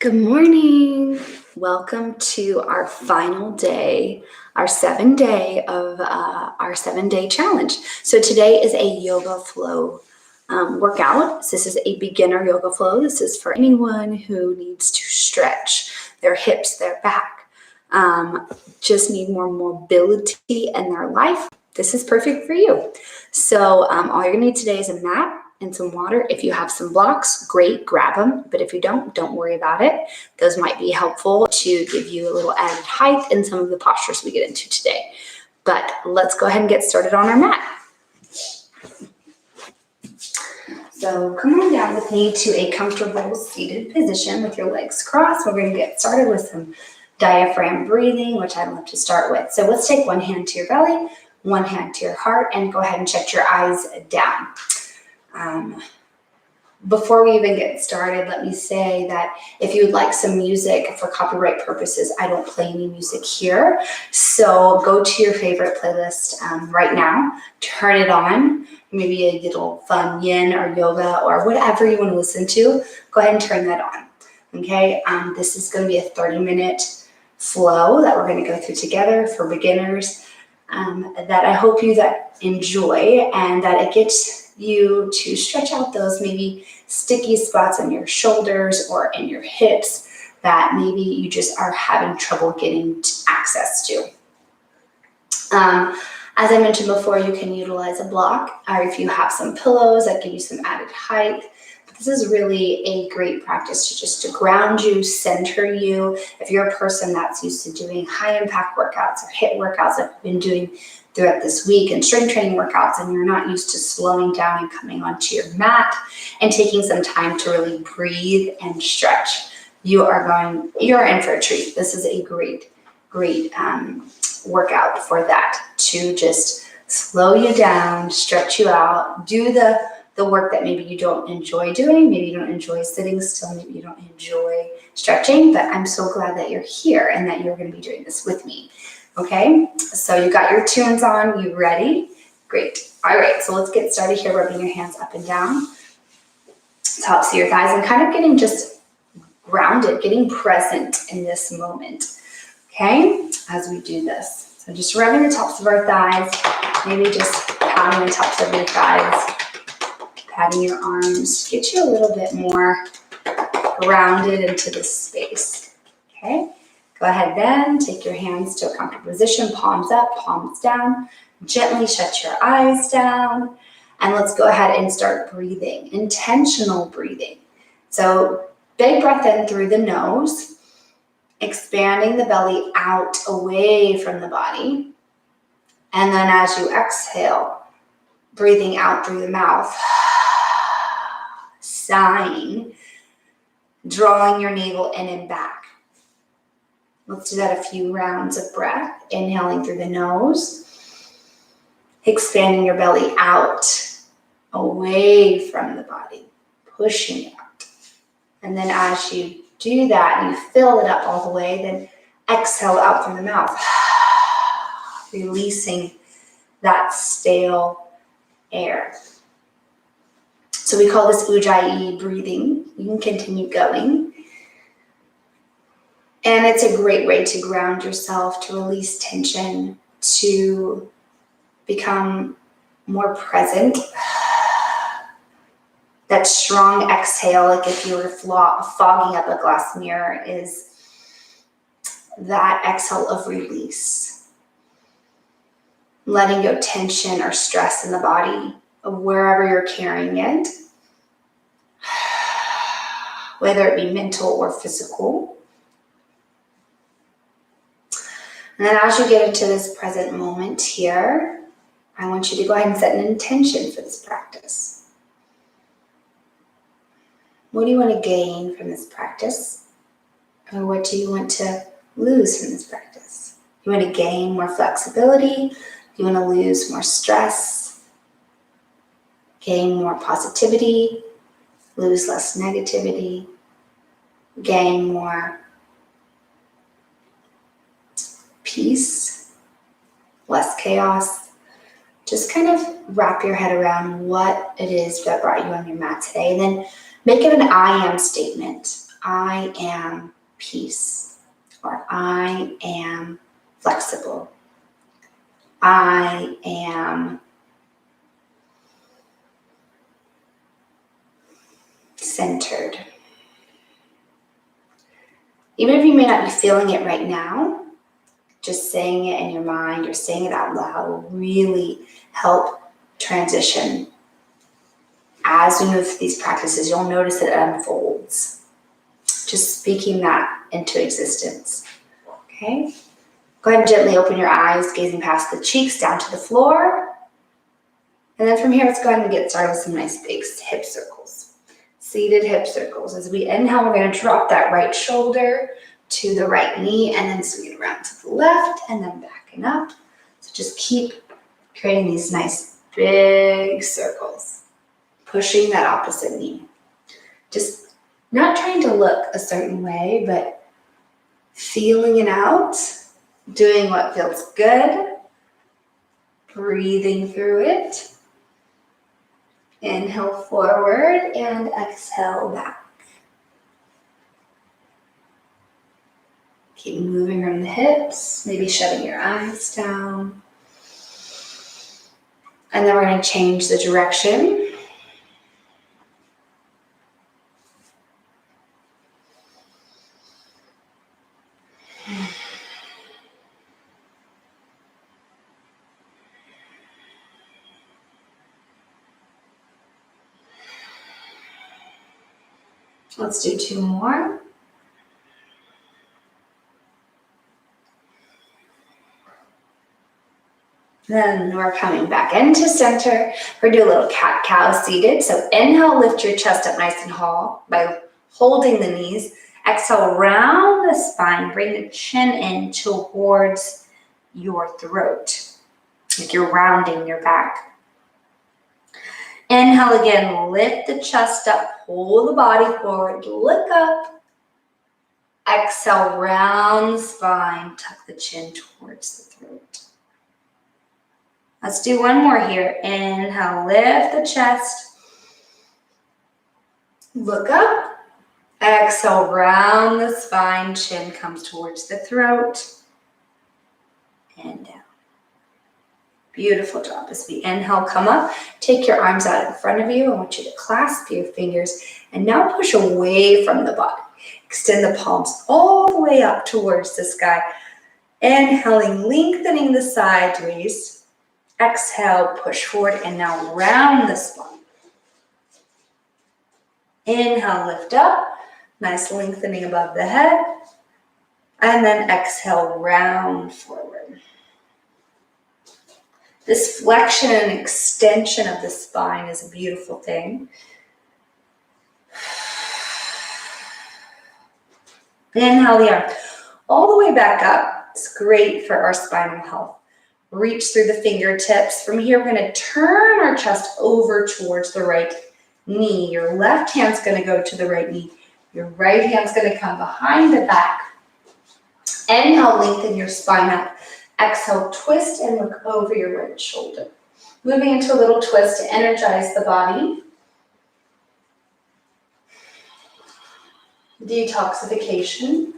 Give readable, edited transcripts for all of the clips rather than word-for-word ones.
Good morning. Welcome to our final day, our 7-day of our 7-day challenge. So today is a yoga flow workout. So this is a beginner yoga flow. This is for anyone who needs to stretch their hips, their back, just need more mobility in their life. This is perfect for you. So all you're gonna need today is a mat and some water. If you have some blocks, great, grab them. But if you don't worry about it. Those might be helpful to give you a little added height in some of the postures we get into today. But let's go ahead and get started on our mat. So come on down with me to a comfortable seated position with your legs crossed. We're going to get started with some diaphragm breathing, which I love to start with. So let's take one hand to your belly, one hand to your heart, and go ahead and shut your eyes down. Before we even get started, let me say that if you would like some music for copyright purposes, I don't play any music here. So go to your favorite playlist right now, turn it on, maybe a little fun yin or yoga or whatever you want to listen to. Go ahead and turn that on. Okay, this is going to be a 30-minute flow that we're going to go through together for beginners that I hope you enjoy and that it gets you to stretch out those maybe sticky spots on your shoulders or in your hips that maybe you just are having trouble getting access to. As I mentioned before, you can utilize a block, or if you have some pillows that give you some added height. But this is really a great practice to ground you, center you. If you're a person that's used to doing high impact workouts or HIIT workouts that you've been doing throughout this week and strength training workouts, and you're not used to slowing down and coming onto your mat and taking some time to really breathe and stretch, you're in for a treat. This is a great workout for that, to just slow you down, stretch you out, do the work that maybe you don't enjoy doing. Maybe you don't enjoy sitting still, maybe you don't enjoy stretching, but I'm so glad that you're here and that you're going to be doing this with me. Okay, so you got your tunes on, you ready? Great. All right, so let's get started here, rubbing your hands up and down, tops of your thighs, and kind of getting just grounded, getting present in this moment, okay, as we do this. So just rubbing the tops of our thighs, maybe just pounding the tops of your thighs, patting your arms, get you a little bit more grounded into this space, okay? Go ahead then, take your hands to a comfortable position, palms up, palms down. Gently shut your eyes down. And let's go ahead and start breathing, intentional breathing. So big breath in through the nose, expanding the belly out away from the body. And then as you exhale, breathing out through the mouth, sighing, drawing your navel in and back. Let's do that a few rounds of breath. Inhaling through the nose, expanding your belly out, away from the body, pushing it out. And then as you do that, and you fill it up all the way, then exhale out through the mouth, releasing that stale air. So we call this Ujjayi breathing. You can continue going. And it's a great way to ground yourself, to release tension, to become more present. That strong exhale, like if you were fogging up a glass mirror, is that exhale of release. Letting go tension or stress in the body, of wherever you're carrying it, whether it be mental or physical. And then as you get into this present moment here, I want you to go ahead and set an intention for this practice. What do you want to gain from this practice? Or what do you want to lose from this practice? You want to gain more flexibility? You want to lose more stress? Gain more positivity? Lose less negativity? Gain more peace, less chaos? Just kind of wrap your head around what it is that brought you on your mat today, and then make it an I am statement. I am peace, or I am flexible. I am centered. Even if you may not be feeling it right now, just saying it in your mind or saying it out loud will really help transition. As we move through these practices, you'll notice it unfolds. Just speaking that into existence. Okay? Go ahead and gently open your eyes, gazing past the cheeks down to the floor. And then from here, let's go ahead and get started with some nice big hip circles. Seated hip circles. As we inhale, we're going to drop that right shoulder to the right knee and then swing it around to the left and then backing up. So just keep creating these nice big circles, pushing that opposite knee. Just not trying to look a certain way, but feeling it out, doing what feels good, breathing through it. Inhale forward and exhale back. Keep moving around the hips, maybe shutting your eyes down. And then we're going to change the direction. Let's do 2 more. Then we're coming back into center. We're going to do a little cat-cow seated. So inhale, lift your chest up nice and tall by holding the knees. Exhale, round the spine. Bring the chin in towards your throat, like you're rounding your back. Inhale again, lift the chest up, pull the body forward, look up. Exhale, round the spine, tuck the chin towards the throat. Let's do 1 more here. Inhale, lift the chest. Look up. Exhale, round the spine, chin comes towards the throat. And down. Beautiful job. As we inhale, come up. Take your arms out in front of you. I want you to clasp your fingers. And now push away from the body. Extend the palms all the way up towards the sky. Inhaling, lengthening the sideways. Exhale, push forward, and now round the spine. Inhale, lift up. Nice lengthening above the head. And then exhale, round forward. This flexion and extension of the spine is a beautiful thing. Inhale the arm all the way back up. It's great for our spinal health. Reach through the fingertips. From here, we're going to turn our chest over towards the right knee. Your left hand's going to go to the right knee. Your right hand's going to come behind the back. Inhale, lengthen your spine up. Exhale, twist and look over your right shoulder. Moving into a little twist to energize the body. Detoxification.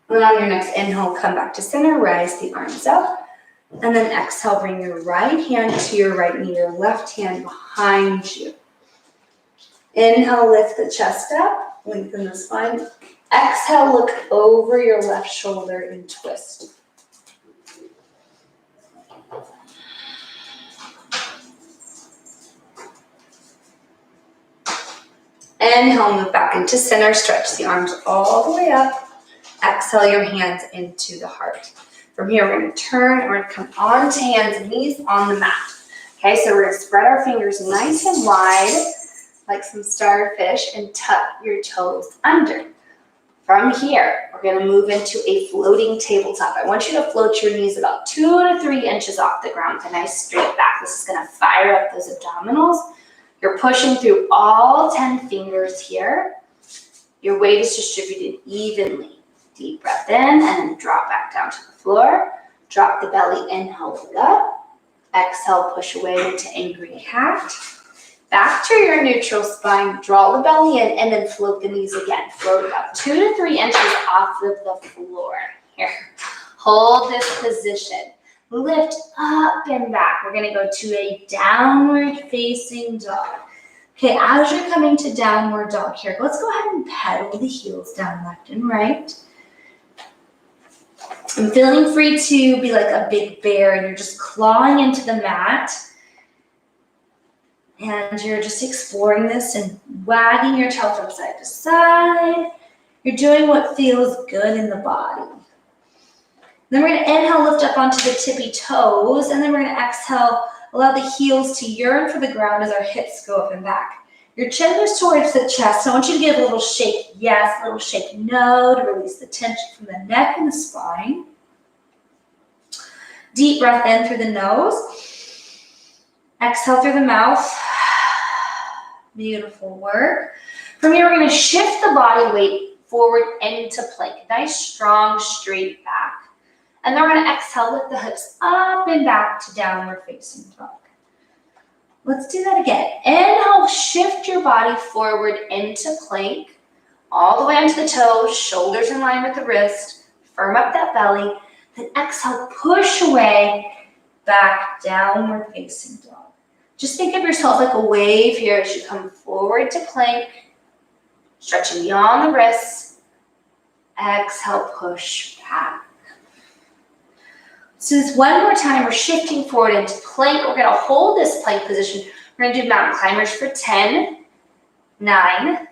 And on your next inhale, come back to center, rise the arms up. And then exhale, bring your right hand to your right knee, your left hand behind you. Inhale, lift the chest up, lengthen the spine. Exhale, look over your left shoulder and twist. Inhale, move back into center, stretch the arms all the way up. Exhale your hands into the heart. From here, we're going to turn and we're going to come onto hands and knees on the mat. Okay, so we're going to spread our fingers nice and wide, like some starfish, and tuck your toes under. From here, we're going to move into a floating tabletop. I want you to float your knees about 2 to 3 inches off the ground with a nice straight back. This is going to fire up those abdominals. You're pushing through all 10 fingers here. Your weight is distributed evenly. Deep breath in and then drop back down to the floor. Drop the belly, inhale, look up. Exhale, push away into angry cat. Back to your neutral spine, draw the belly in, and then float the knees again. Float about 2 to 3 inches off of the floor. Here, hold this position. Lift up and back. We're gonna go to a downward facing dog. Okay, as you're coming to downward dog here, let's go ahead and pedal the heels down left and right. I'm feeling free to be like a big bear and you're just clawing into the mat. And you're just exploring this and wagging your tail from side to side. You're doing what feels good in the body. Then we're going to inhale, lift up onto the tippy toes, and then we're going to exhale, allow the heels to yearn for the ground as our hips go up and back. Your chin goes towards the chest. I want you to give a little shake yes, a little shake no to release the tension from the neck and the spine. Deep breath in through the nose. Exhale through the mouth. Beautiful work. From here, we're going to shift the body weight forward into plank. Nice, strong, straight back. And then we're going to exhale, lift the hips up and back to downward facing dog. Let's do that again. Inhale, shift your body forward into plank. All the way onto the toes, shoulders in line with the wrist. Firm up that belly. Then exhale, push away, back, downward facing dog. Just think of yourself like a wave here as you come forward to plank, stretching beyond the wrists. Exhale, push back. So this one more time, we're shifting forward into plank. We're gonna hold this plank position. We're gonna do mountain climbers for 10, 9,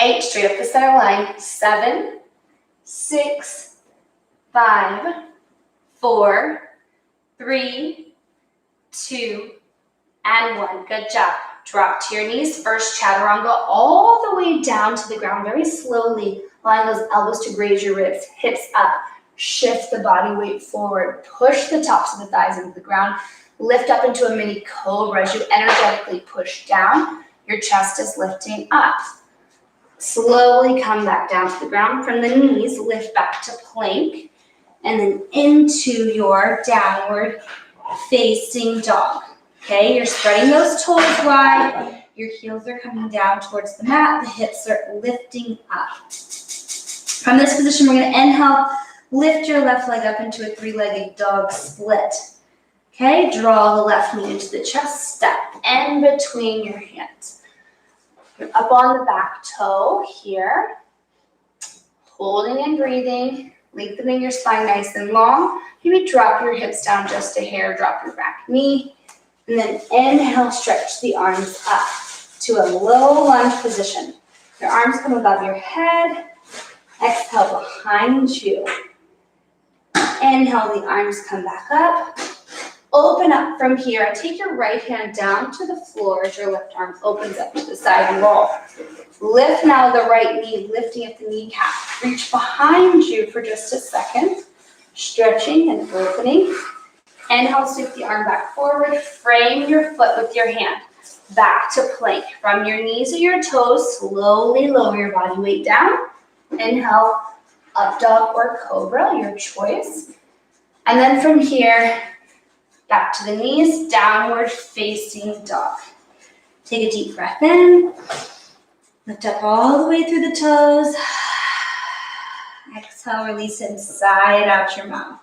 8, straight up the center line, 7, 6, 5, 4, 3, 2, and 1. Good job. Drop to your knees. First chaturanga all the way down to the ground very slowly. Allowing those elbows to graze your ribs. Hips up. Shift the body weight forward. Push the tops of the thighs into the ground. Lift up into a mini cobra as you energetically push down. Your chest is lifting up. Slowly come back down to the ground. From the knees, lift back to plank. And then into your downward facing dog. Okay, you're spreading those toes wide. Your heels are coming down towards the mat. The hips are lifting up. From this position, we're going to inhale, lift your left leg up into a 3-legged dog split. Okay, draw the left knee into the chest, step in between your hands. You're up on the back toe here. Holding and breathing, lengthening your spine nice and long. Maybe drop your hips down just a hair, drop your back knee. And then inhale, stretch the arms up to a low lunge position. Your arms come above your head. Exhale behind you. Inhale, the arms come back up. Open up from here and take your right hand down to the floor as your left arm opens up to the side and roll. Lift now the right knee, lifting at the kneecap. Reach behind you for just a second. Stretching and opening. Inhale, sweep the arm back forward. Frame your foot with your hand. Back to plank. From your knees or your toes, slowly lower your body weight down. Inhale, up dog or cobra, your choice. And then from here, back to the knees, downward facing dog. Take a deep breath in. Lift up all the way through the toes. Exhale, release it and sigh it out your mouth.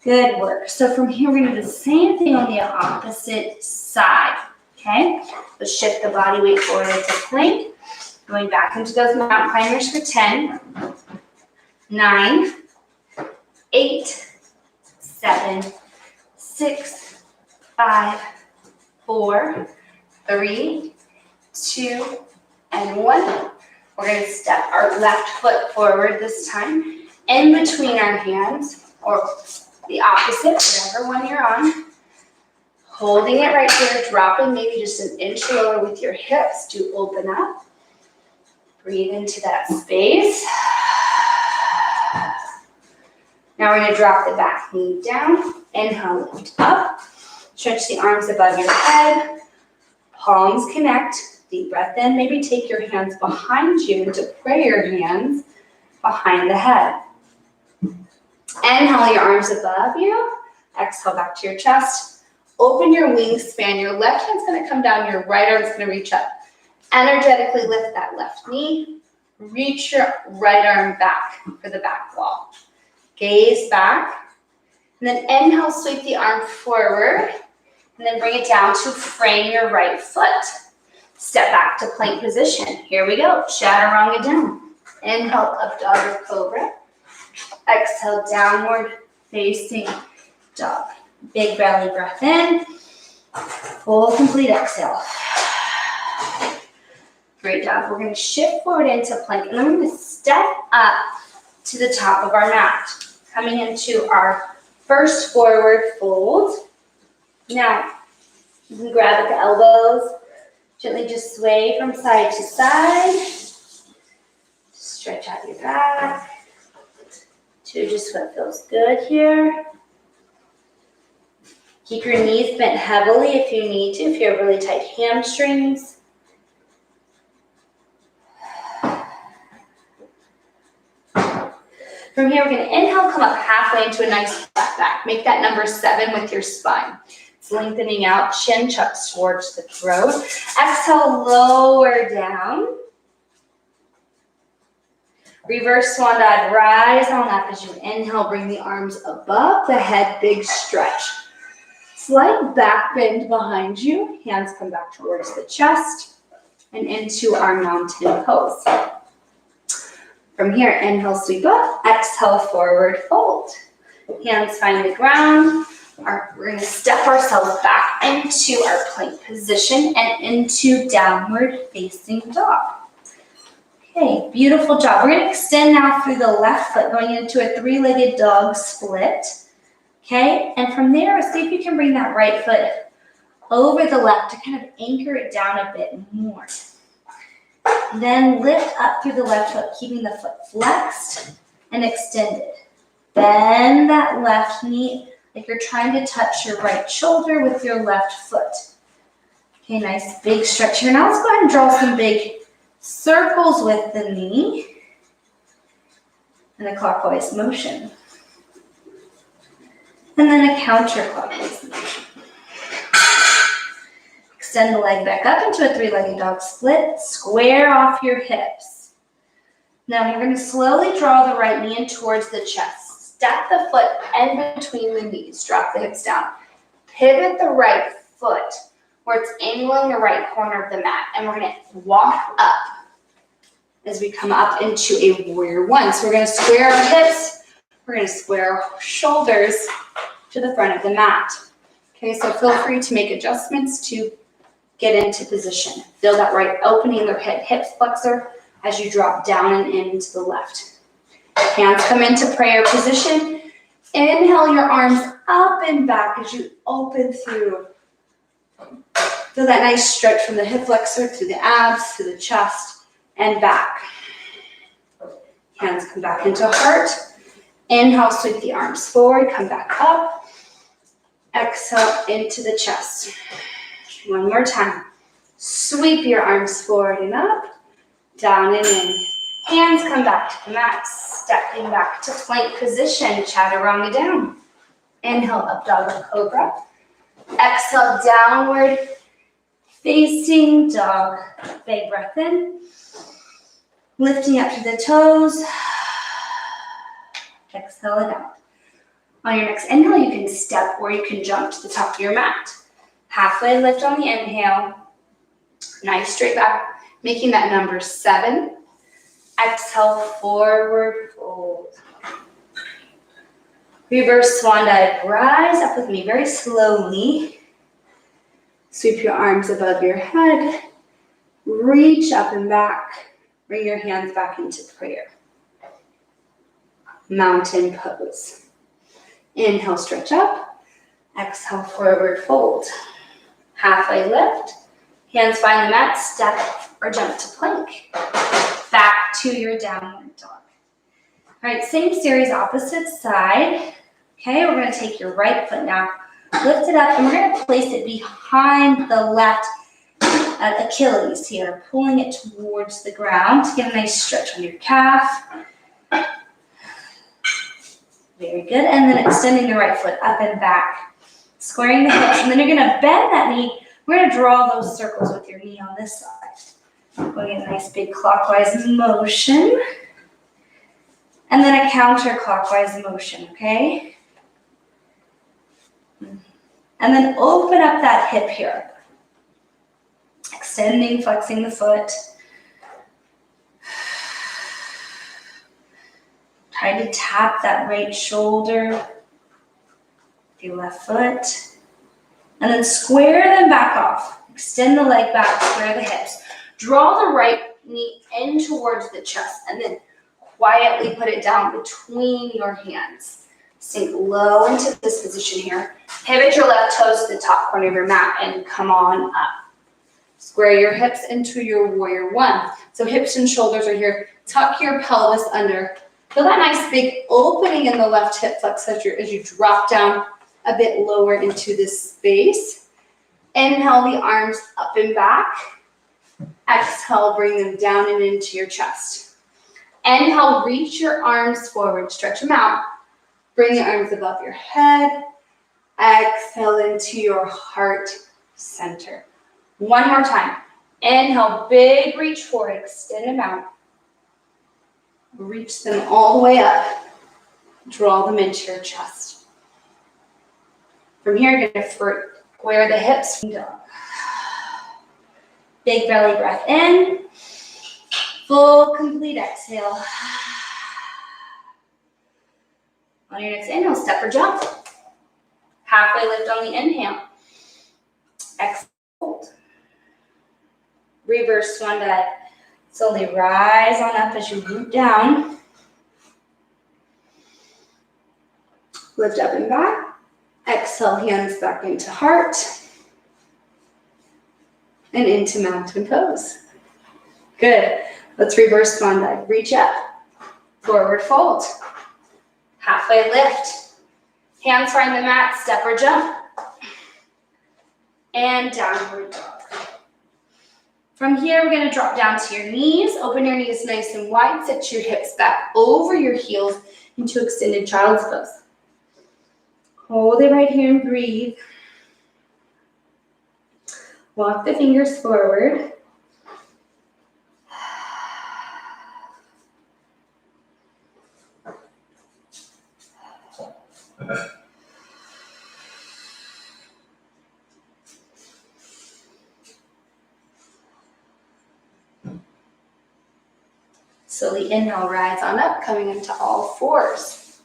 Good work. So from here, we're going to do the same thing on the opposite side. Okay? So shift the body weight forward into plank. Going back into those mountain climbers for 10, 9, 8, 7, 6, 5, 4, 3, 2, and 1. We're going to step our left foot forward this time, in between our hands, or the opposite, whatever one you're on. Holding it right here, dropping maybe just an inch lower with your hips to open up. Breathe into that space. Now we're going to drop the back knee down. Inhale, lift up. Stretch the arms above your head. Palms connect. Deep breath in. Maybe take your hands behind you into prayer hands behind the head. Inhale your arms above you. Exhale back to your chest. open your wingspan. Your left hand's gonna come down, your right arm's gonna reach up. Energetically lift that left knee. Reach your right arm back for the back wall. Gaze back. And then inhale, sweep the arm forward. And then bring it down to frame your right foot. Step back to plank position. Here we go. Chaturanga down. Inhale, up dog or cobra. Exhale, downward facing dog. Big belly breath in. Full complete exhale. Great job. We're going to shift forward into plank, and then we're going to step up to the top of our mat, coming into our first forward fold. Now, you can grab at the elbows, gently just sway from side to side. Stretch out your back to just what feels good here. Keep your knees bent heavily if you need to, if you have really tight hamstrings. From here, we're going to inhale, come up halfway into a nice flat back. Make that number 7 with your spine. It's lengthening out, chin tucks towards the throat. Exhale, lower down. Reverse swan dive, rise on up as you inhale, bring the arms above the head, big stretch. Slight back bend behind you, hands come back towards the chest and into our mountain pose. From here, inhale, sweep up, exhale, forward fold. Hands find the ground. We're going to step ourselves back into our plank position and into downward facing dog. Okay, beautiful job. We're going to extend now through the left foot, going into a 3-legged dog split. Okay, and from there, see if you can bring that right foot over the left to kind of anchor it down a bit more. Then lift up through the left foot, keeping the foot flexed and extended. Bend that left knee like you're trying to touch your right shoulder with your left foot. Okay, nice big stretch here. Now let's go ahead and draw some big circles with the knee in a clockwise motion. And then a counterclockwise motion. Extend the leg back up into a 3-legged dog split. Square off your hips. Now you're going to slowly draw the right knee in towards the chest. Step the foot in between the knees. Drop the hips down. Pivot the right foot where it's angling the right corner of the mat. And we're going to walk up as we come up into a warrior 1. So we're going to square our hips. We're going to square our shoulders to the front of the mat. Okay, so feel free to make adjustments to get into position. Feel that right opening the hip flexor as you drop down and into the left. Hands come into prayer position. Inhale your arms up and back as you open through. Feel that nice stretch from the hip flexor to the abs, to the chest, and back. Hands come back into heart. Inhale, sweep the arms forward, come back up. Exhale into the chest. One more time. Sweep your arms forward and up, down and in. Hands come back to the mat, stepping back to plank position, chaturanga down. Inhale, up dog or cobra. Exhale, downward facing dog. Big breath in. Lifting up to the toes. Exhale it out. On your next inhale, you can step or you can jump to the top of your mat. Halfway lift on the inhale. Nice straight back, making that number 7. Exhale, forward fold. Reverse swan dive, rise up with me very slowly. Sweep your arms above your head. Reach up and back. Bring your hands back into prayer. Mountain pose. Inhale, stretch up. Exhale, forward fold. Halfway lift. Hands find the mat, step or jump to plank. Back to your downward dog. All right, same series, opposite side. Okay, we're going to take your right foot now, lift it up, and we're going to place it behind the left Achilles here, pulling it towards the ground to get a nice stretch on your calf. Very good, and then extending the right foot up and back. Squaring the hips, and then you're gonna bend that knee. We're gonna draw those circles with your knee on this side. Going a nice big clockwise motion. And then a counterclockwise motion, okay? And then open up that hip here. Extending, flexing the foot. Try to tap that right shoulder with your left foot. And then square them back off. Extend the leg back, square the hips. Draw the right knee in towards the chest and then quietly put it down between your hands. Sink low into this position here. Pivot your left toes to the top corner of your mat and come on up. Square your hips into your warrior one. So hips and shoulders are here. Tuck your pelvis under. Feel that nice big opening in the left hip flex as you drop down a bit lower into this space. Inhale the arms up and back. Exhale, bring them down and into your chest. Inhale, reach your arms forward, stretch them out. Bring the arms above your head. Exhale into your heart center. One more time. Inhale, big reach forward, extend them out. Reach them all the way up. Draw them into your chest. From here, you're going to square the hips. Big belly breath in. Full, complete exhale. On your next inhale, step or jump. Halfway lift on the inhale. Exhale, hold. Reverse swan dive. Slowly rise on up as you root down. Lift up and back. Exhale, hands back into heart. And into mountain pose. Good. Let's reverse swan dive. Reach up. Forward fold. Halfway lift. Hands find the mat. Step or jump. And downward dog. From here, we're going to drop down to your knees. Open your knees nice and wide. Sit your hips back over your heels into extended child's pose. Hold it right here and breathe. Walk the fingers forward. Slowly inhale, rise on up, coming into all fours.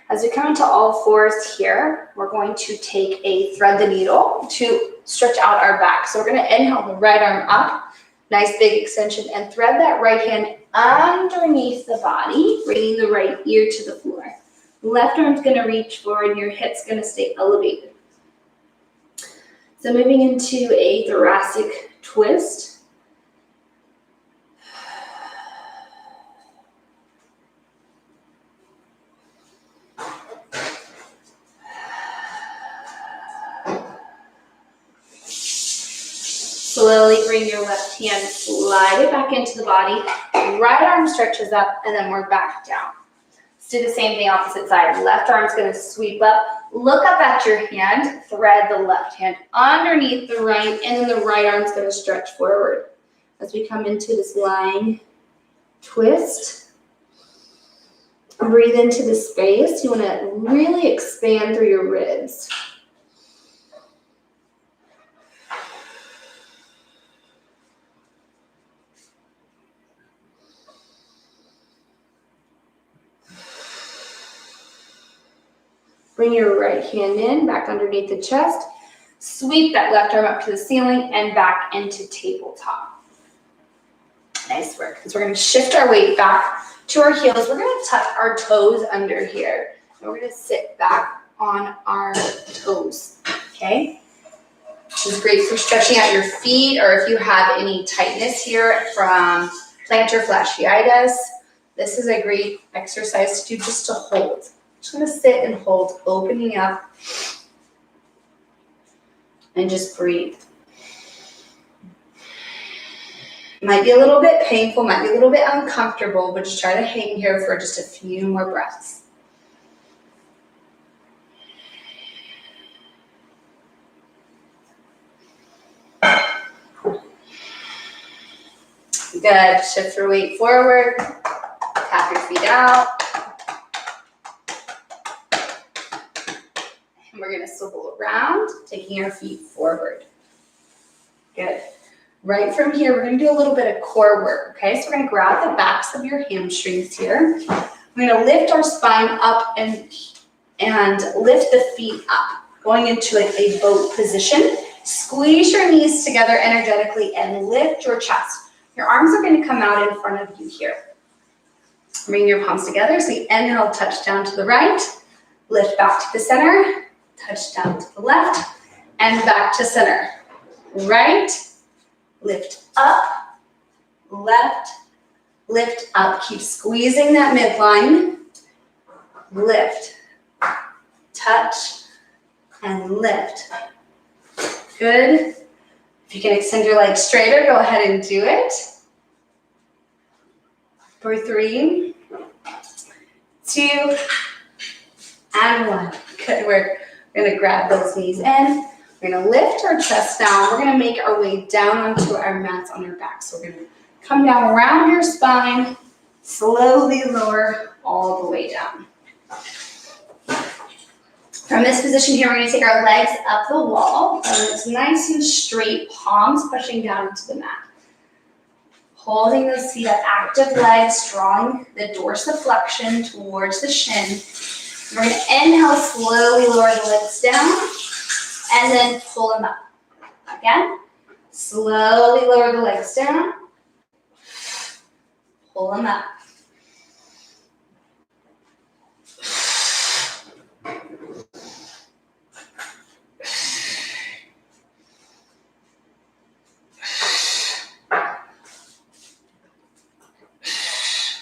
As we come into all fours here, we're going to take a thread the needle to stretch out our back. So we're going to inhale the right arm up, nice big extension, and thread that right hand underneath the body, bringing the right ear to the floor. Left arm's going to reach forward, and your hip's going to stay elevated. So moving into a thoracic twist. Slowly bring your left hand, slide it back into the body. Right arm stretches up, and then we're back down. Let's do the same thing opposite side. Left arm's going to sweep up. Look up at your hand. Thread the left hand underneath the right, and then the right arm's going to stretch forward. As we come into this lying twist, breathe into the space. You want to really expand through your ribs. Bring your right hand in, back underneath the chest. Sweep that left arm up to the ceiling and back into tabletop. Nice work. So we're going to shift our weight back to our heels. We're going to tuck our toes under here. And we're going to sit back on our toes. Okay? This is great for stretching out your feet, or if you have any tightness here from plantar fasciitis. This is a great exercise to do just to hold. Just going to sit and hold, opening up, and just breathe. Might be a little bit painful, might be a little bit uncomfortable, but just try to hang here for just a few more breaths. Good. Shift your weight forward. Tap your feet out. And we're gonna swivel around, taking our feet forward. Good. Right from here, we're gonna do a little bit of core work, okay? So we're gonna grab the backs of your hamstrings here. We're gonna lift our spine up and lift the feet up, going into like a boat position. Squeeze your knees together energetically and lift your chest. Your arms are gonna come out in front of you here. Bring your palms together, so you inhale, touch down to the right, lift back to the center, touch down to the left, and back to center. Right, lift up, left, lift up. Keep squeezing that midline. Lift, touch, and lift. Good. If you can extend your legs straighter, go ahead and do it. For 3, 2, and 1. Good work. We're gonna grab those knees in. We're gonna lift our chest down. We're gonna make our way down onto our mats on our back. So we're gonna come down around your spine, slowly lower all the way down. From this position here, we're gonna take our legs up the wall. And it's nice and straight, palms pushing down into the mat. Holding those feet up, active legs, drawing the dorsiflexion towards the shin. We're gonna inhale, slowly lower the legs down, and then pull them up. Again, slowly lower the legs down, pull them up.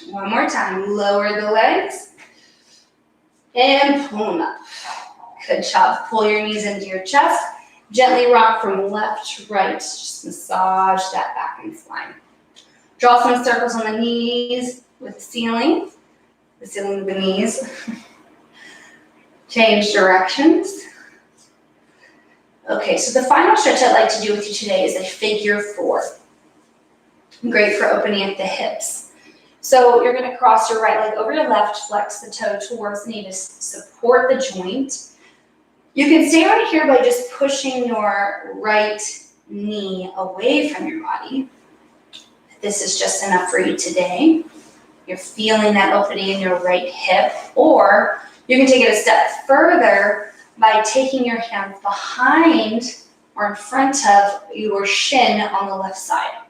One more time, lower the legs and pull them up. Good job. Pull your knees into your chest. Gently rock from left to right. Just massage that back and spine. Draw some circles on the knees with the ceiling of the knees. Change directions. Okay, so the final stretch I'd like to do with you today is a figure 4. Great for opening up the hips. So you're going to cross your right leg over your left, flex the toe towards the knee to support the joint. You can stay right here by just pushing your right knee away from your body. This is just enough for you today. You're feeling that opening in your right hip, or you can take it a step further by taking your hands behind or in front of your shin on the left side.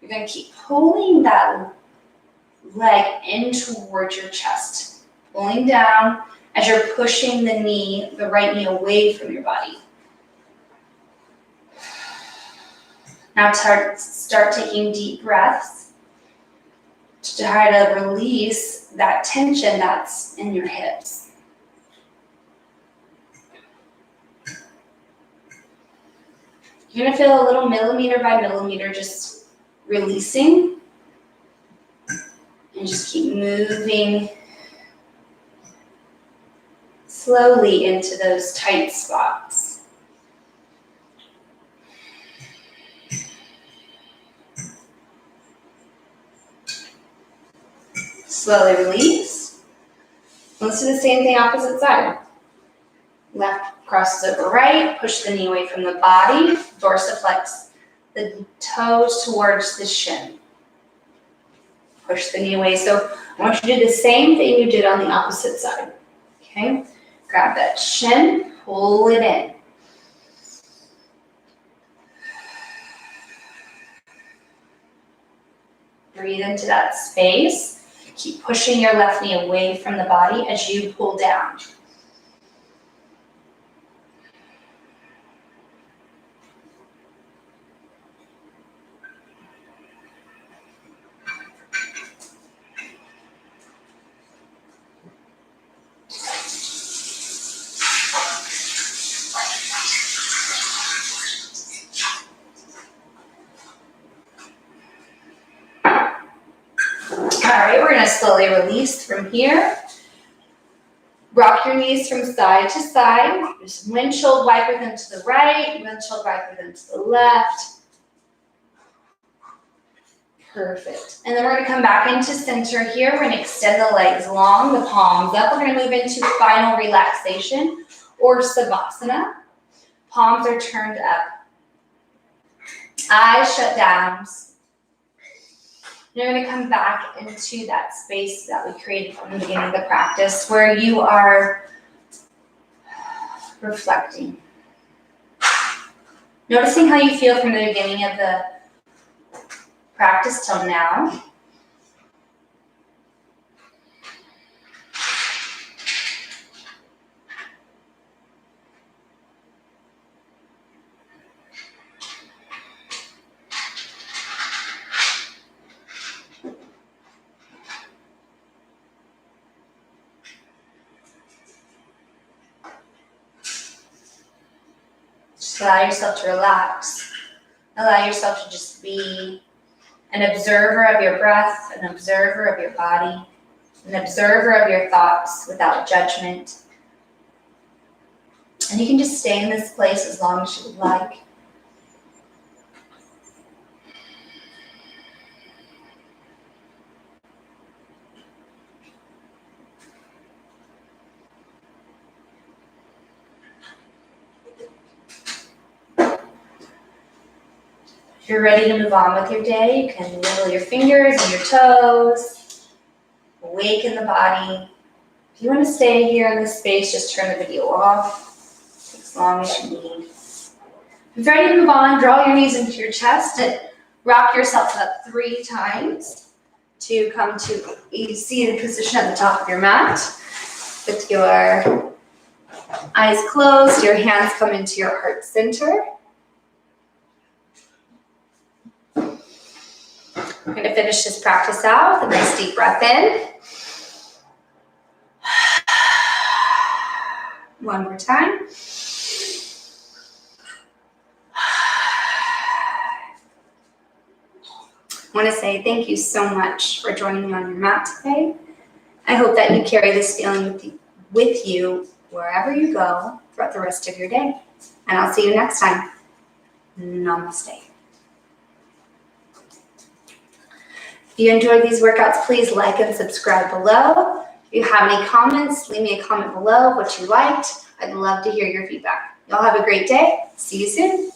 You're going to keep pulling that leg in towards your chest, pulling down as you're pushing the right knee away from your body. Now start taking deep breaths to try to release that tension that's in your hips. You're going to feel a little millimeter by millimeter just releasing. And just keep moving slowly into those tight spots. Slowly release. Let's do the same thing opposite side. Left crosses over right, push the knee away from the body, dorsiflex the toes towards the shin. Push the knee away. So I want you to do the same thing you did on the opposite side. Okay? Grab that shin, pull it in. Breathe into that space. Keep pushing your left knee away from the body as you pull down. We're going to slowly release from here. Rock your knees from side to side. Just windshield wiper them to the right, windshield wiper them to the left. Perfect. And then we're going to come back into center here. We're going to extend the legs long, the palms up. We're going to move into final relaxation or savasana. Palms are turned up. Eyes shut down. You're going to come back into that space that we created from the beginning of the practice where you are reflecting. Noticing how you feel from the beginning of the practice till now. Just allow yourself to relax. Allow yourself to just be an observer of your breath, an observer of your body, an observer of your thoughts without judgment. And you can just stay in this place as long as you would like. If you're ready to move on with your day, you can wiggle your fingers and your toes, awaken the body. If you want to stay here in this space, just turn the video off as long as you need. If you're ready to move on, draw your knees into your chest and rock yourself up 3 times to come to a seated position at the top of your mat. With your eyes closed, your hands come into your heart center. I'm going to finish this practice out with a nice deep breath in. One more time. I want to say thank you so much for joining me on your mat today. I hope that you carry this feeling with you wherever you go throughout the rest of your day. And I'll see you next time. Namaste. If you enjoyed these workouts, please like and subscribe below. If you have any comments, leave me a comment below what you liked. I'd love to hear your feedback. Y'all have a great day. See you soon.